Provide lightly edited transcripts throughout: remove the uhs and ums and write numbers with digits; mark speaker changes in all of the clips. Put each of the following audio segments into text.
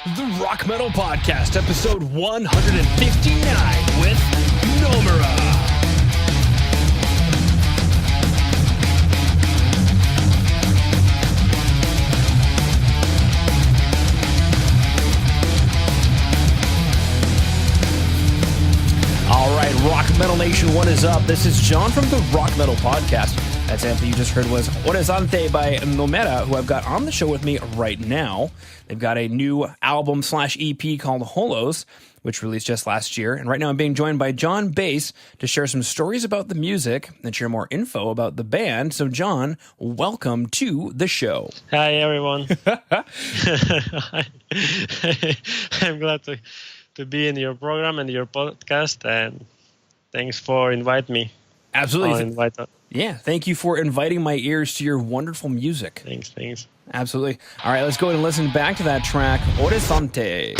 Speaker 1: The Rock Metal Podcast, episode 159 with Nomera. All right, Rock Metal Nation, what is up? This is John from the Rock Metal Podcast. That sample you just heard was Horizonte by Nomera, who I've got on the show with me right now. They've got a new album/EP called Holos, which released just last year. And right now I'm being joined by John Bass to share some stories about the music and share more info about the band. So John, welcome to the show.
Speaker 2: Hi, everyone. I'm glad to be in your program and your podcast, and thanks for inviting me.
Speaker 1: Absolutely. Yeah, thank you for inviting my ears to your wonderful music.
Speaker 2: Thanks.
Speaker 1: Absolutely. All right, let's go ahead and listen back to that track, Horizonte.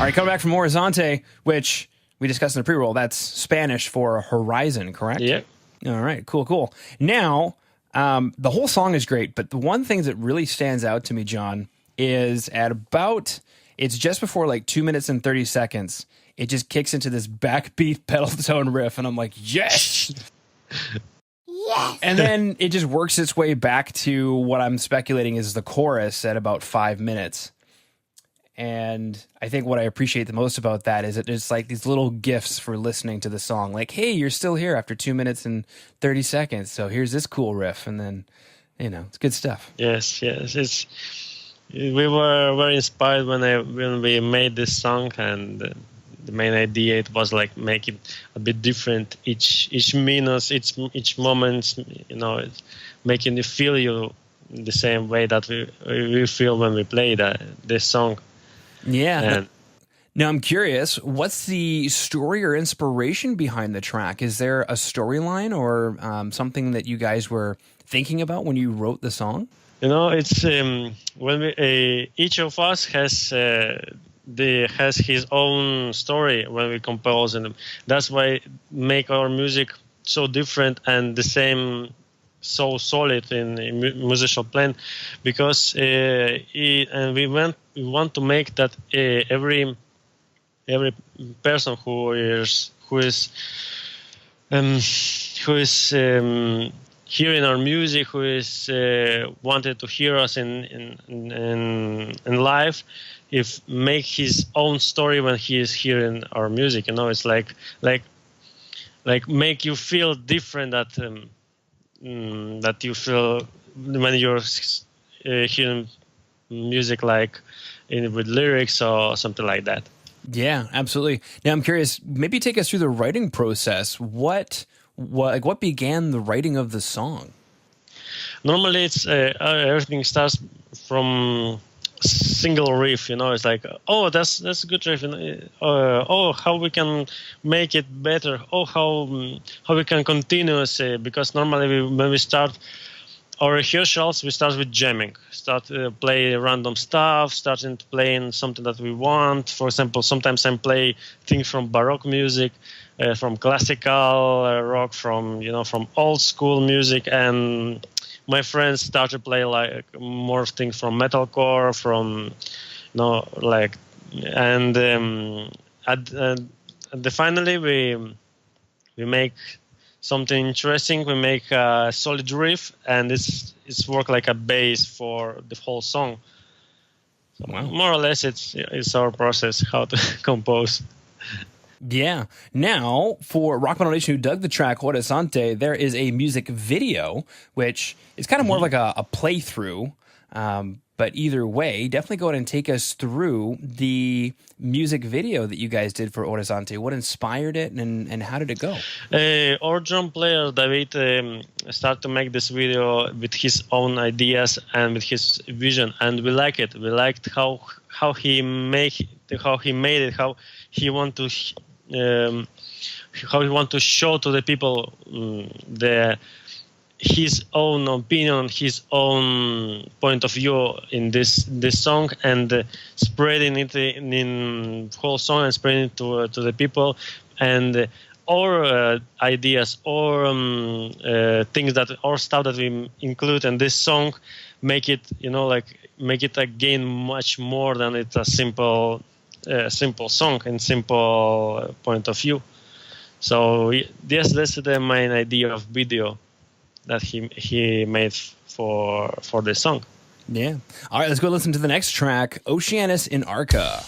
Speaker 1: right, coming back from Horizonte, which we discussed in the pre-roll, that's Spanish for horizon, correct?
Speaker 2: Yeah.
Speaker 1: All right, cool. Now, the whole song is great, but the one thing that really stands out to me, John, is it's just before like 2 minutes and 30 seconds, it just kicks into this backbeat pedal tone riff, and I'm like, yes! Yes! And then it just works its way back to what I'm speculating is the chorus at about 5 minutes. And I think what I appreciate the most about that is that there's like these little gifts for listening to the song. Like, hey, you're still here after 2 minutes and 30 seconds. So here's this cool riff. And then, it's good stuff.
Speaker 2: Yes. We were very inspired when we made this song, and the main idea it was like make it a bit different. Each minute, each moment, it's making you feel you the same way that we feel when we play this song.
Speaker 1: Yeah. Now I'm curious, what's the story or inspiration behind the track? Is there a storyline or something that you guys were thinking about when you wrote the song?
Speaker 2: It's when each of us has his own story when we compose, and that's why make our music so different and the same, so solid in musical plan, because and we want to make that every person who is hearing our music, who is wanted to hear us in live, if make his own story when he is hearing our music. It's like make you feel different that you feel when you're hearing music, like with lyrics or something like that.
Speaker 1: Yeah, absolutely. Now I'm curious, maybe take us through the writing process. What began the writing of the song?
Speaker 2: Normally, it's everything starts from single riff. It's like, oh, that's a good riff. Oh, how we can make it better. Oh, how we can continue. Because normally when we start our rehearsals, we start with jamming. Start play random stuff, starting to playing something that we want. For example, sometimes I play things from Baroque music, from classical rock, from old school music, and my friends start to play like more things from metalcore, from finally we make something interesting. We make a solid riff, and it's work like a base for the whole song. So wow. More or less, it's our process how to compose.
Speaker 1: Yeah. Now, for Rock Metal Nation who dug the track Horizonte, there is a music video, which is kind of more like a playthrough. But either way, definitely go ahead and take us through the music video that you guys did for Horizonte. What inspired it, and how did it go?
Speaker 2: Our drum player, David, started to make this video with his own ideas and with his vision, and we like it. We liked how he made it, how he want to show to the people his own opinion, his own point of view in this song, and spreading it in whole song and spreading it to the people, and our ideas or things or stuff that we include in this song make it make it again much more than it's a simple song and simple point of view. So yes, that's the main idea of video that he made for the song.
Speaker 1: Yeah. All right, let's go listen to the next track, Oceanus in Arca.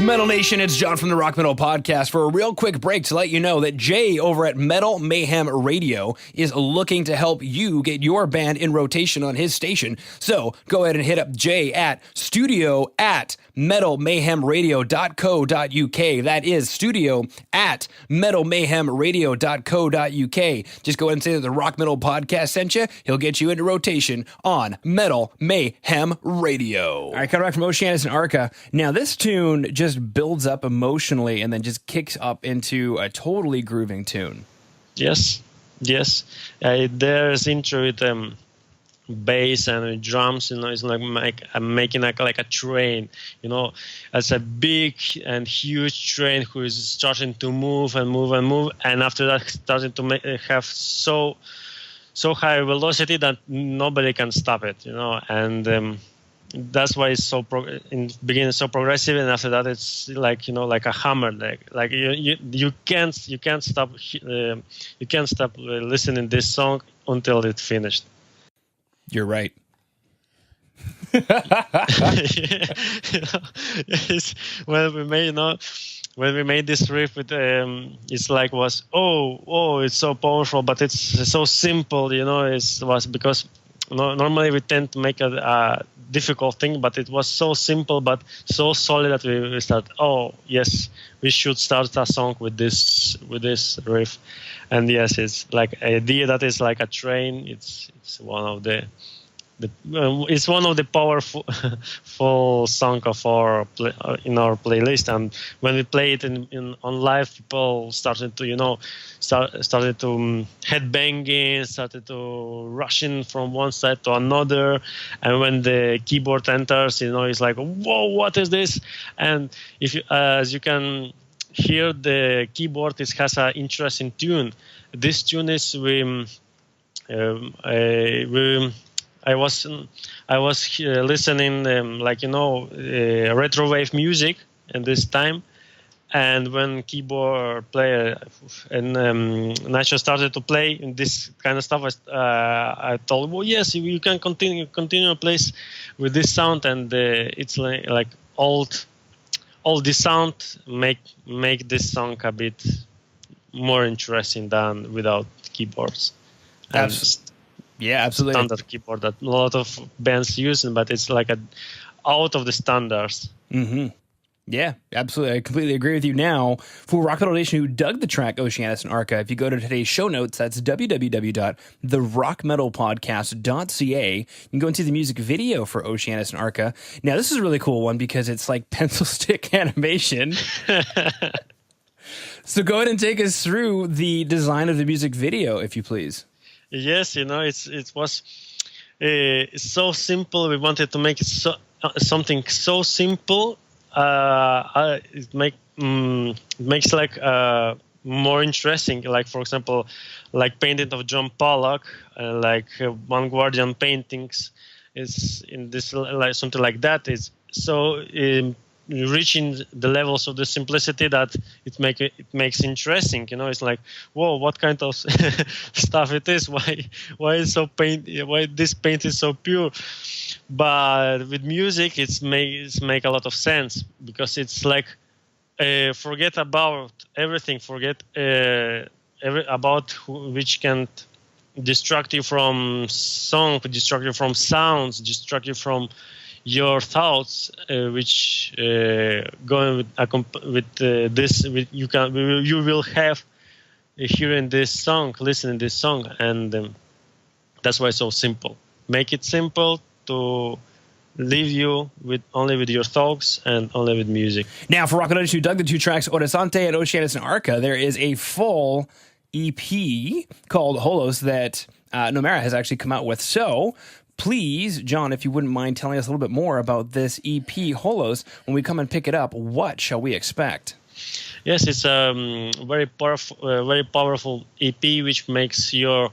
Speaker 1: Metal Nation, it's John from the Rock Metal Podcast for a real quick break to let you know that Jay over at Metal Mayhem Radio is looking to help you get your band in rotation on his station. So go ahead and hit up Jay at studio@metalmayhemradio.co.uk. That is studio@metalmayhemradio.co.uk. Just go ahead and say that the Rock Metal Podcast sent you. He'll get you into rotation on Metal Mayhem Radio. All right, coming back from Oceanus and Arca. Now, this tune just builds up emotionally and then just kicks up into a totally grooving tune.
Speaker 2: Yes. There's intro with bass and drums. It's like I'm making like a train. It's a big and huge train who is starting to move, and after that, starting to have so high velocity that nobody can stop it. And that's why it's in the beginning so progressive, and after that it's like a hammer. Like you can't stop listening this song until it's finished.
Speaker 1: You're right.
Speaker 2: When we made this riff with it's like it's so powerful, but it's so simple. It was because normally we tend to make a difficult thing, but it was so simple but so solid that we start. Oh yes, we should start a song with this riff, and yes, it's like an idea that is like a train. It's one of the it's one of the powerful full song of in our playlist, and when we play it on live, people started to headbanging, started to rushing from one side to another, and when the keyboard enters, it's like, whoa, what is this? And if you, as you can hear, the keyboard has an interesting tune. This tune is I was listening retrowave music at this time, and when keyboard player and Nacho started to play this kind of stuff, I told, well, yes, you can continue place with this sound, and it's like all this sound make this song a bit more interesting than without keyboards.
Speaker 1: Yeah, absolutely.
Speaker 2: Standard keyboard that a lot of bands use, but it's like out of the standards.
Speaker 1: Mm-hmm. Yeah, absolutely. I completely agree with you. Now, for Rock Metal Nation who dug the track Oceanus and Arca, if you go to today's show notes, that's www.therockmetalpodcast.ca. You can go and see the music video for Oceanus and Arca. Now, this is a really cool one because it's like pencil stick animation. So go ahead and take us through the design of the music video, if you please.
Speaker 2: Yes, it was so simple. We wanted to make it something so simple. It makes like more interesting. Like, for example, like painting of John Pollock, like Vanguardian paintings is in this, like something like that. Is so reaching the levels of the simplicity that it makes interesting. It's like, whoa, what kind of stuff it is? Why is why this paint is so pure? But with music, it's make a lot of sense, because it's like forget about everything, forget about which can distract you from song, distract you from sounds, distract you from your thoughts, which going with this, you will have hearing this song, listening this song, and that's why it's so simple. Make it simple to leave you only with your thoughts and only with music.
Speaker 1: Now, for Rock Metal Nation who dug the two tracks Horizonte and Oceanus and Arca, there is a full EP called Holos that Nomera has actually come out with. So please, John, if you wouldn't mind telling us a little bit more about this EP, Holos. When we come and pick it up, what shall we expect?
Speaker 2: Yes, it's a very powerful EP, which makes your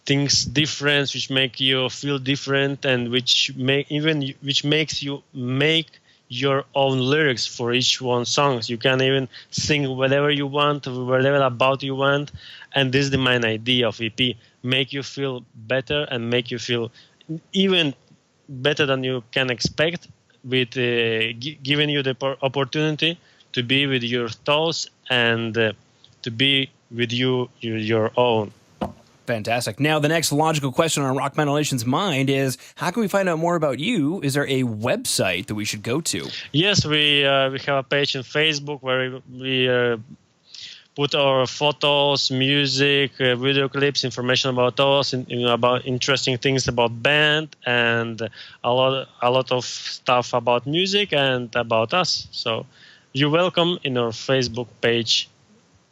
Speaker 2: things different, which make you feel different, and which makes you make your own lyrics for each one songs. You can even sing whatever you want, whatever about you want, and this is the main idea of EP: make you feel better and make you feel even better than you can expect, with giving you the opportunity to be with your thoughts and to be with your own.
Speaker 1: Fantastic. Now, the next logical question on Rock Metal Nation's mind is, how can we find out more about you? Is there a website that we should go to?
Speaker 2: Yes, we have a page on Facebook where we put our photos, music, video clips, information about us, about interesting things about band, and a lot of stuff about music and about us. So you're welcome in our Facebook page,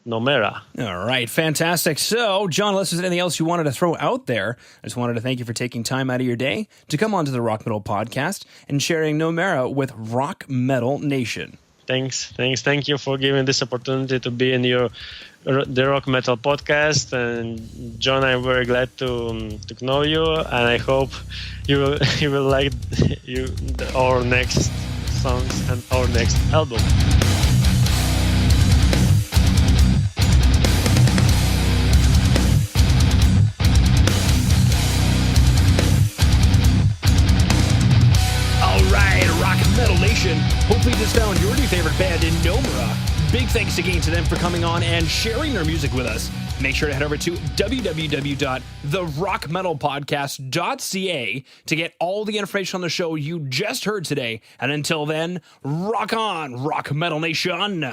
Speaker 2: Nomera.
Speaker 1: All right, fantastic. So, John, unless there's anything else you wanted to throw out there, I just wanted to thank you for taking time out of your day to come onto the Rock Metal Podcast and sharing Nomera with Rock Metal Nation.
Speaker 2: Thanks. Thank you for giving this opportunity to be in the Rock Metal Podcast. And John, I'm very glad to know you, and I hope you will like our next songs and our next album.
Speaker 1: Metal Nation, hopefully you just found your new favorite band in Nomera. Big thanks again to them for coming on and sharing their music with us. Make sure to head over to www.therockmetalpodcast.ca to get all the information on the show you just heard today. And until then, rock on, Rock Metal Nation!